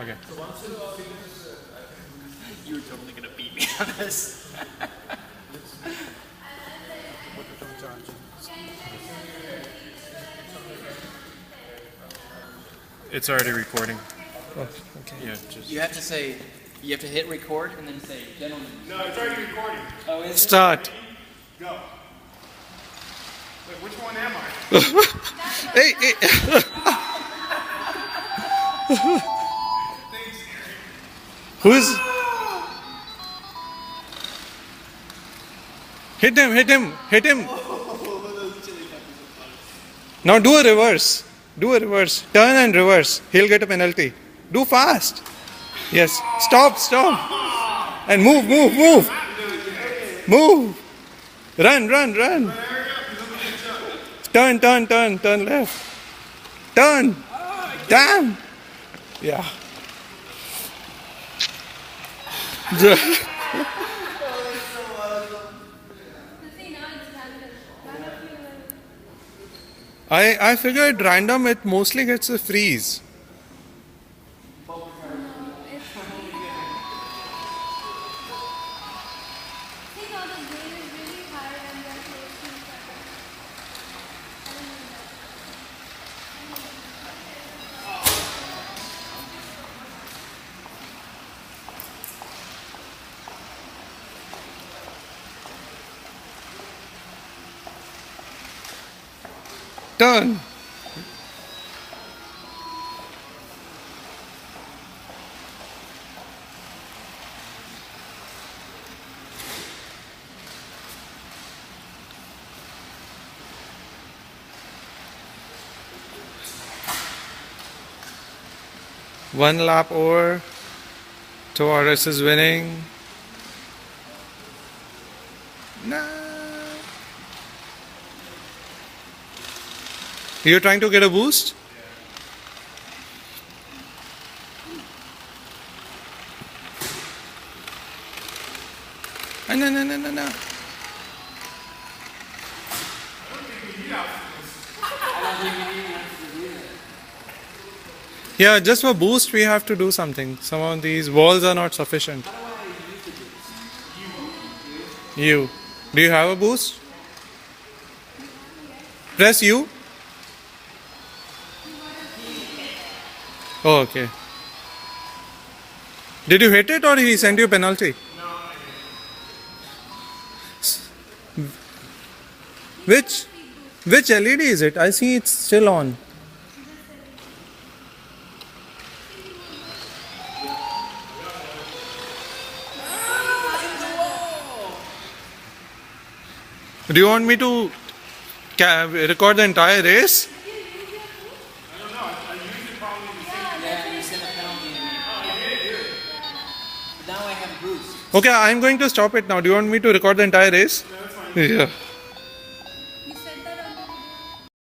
Okay. You're totally gonna beat me on this. It's already recording. Oh, okay. Yeah, just You have to say, you have to hit record and then say, gentlemen. No, it's already recording. Oh, is it? Start. Go. Wait, which one am I? Hey, hey. Who's? Hit him! Hit him! Hit him! Now do a reverse. Do a reverse. Turn and reverse. He'll get a penalty. Do fast. Yes. Stop. Stop. And move. Move. Move. Move. Run. Run. Run. Turn. Turn. Turn. Turn left. Turn. Damn. Yeah. I figured random it mostly gets a freeze. Turn. One lap over. Taurus is winning. Nah. You're trying to get a boost? No, no, no, no, no. Yeah, just for boost we have to do something. Some of these walls are not sufficient. You. Do you have a boost? Press U. Oh, okay. Did you hit it or he sent you a penalty? No, I didn't. Which LED is it? I see it's still on. Do you want me to record the entire race? I don't know. I used it probably the same. Yeah, you sent a penalty to me. Oh, you did? Good. But now I have a boost. Okay, I'm going to stop it now. Do you want me to record the entire race? No, that's fine. Yeah.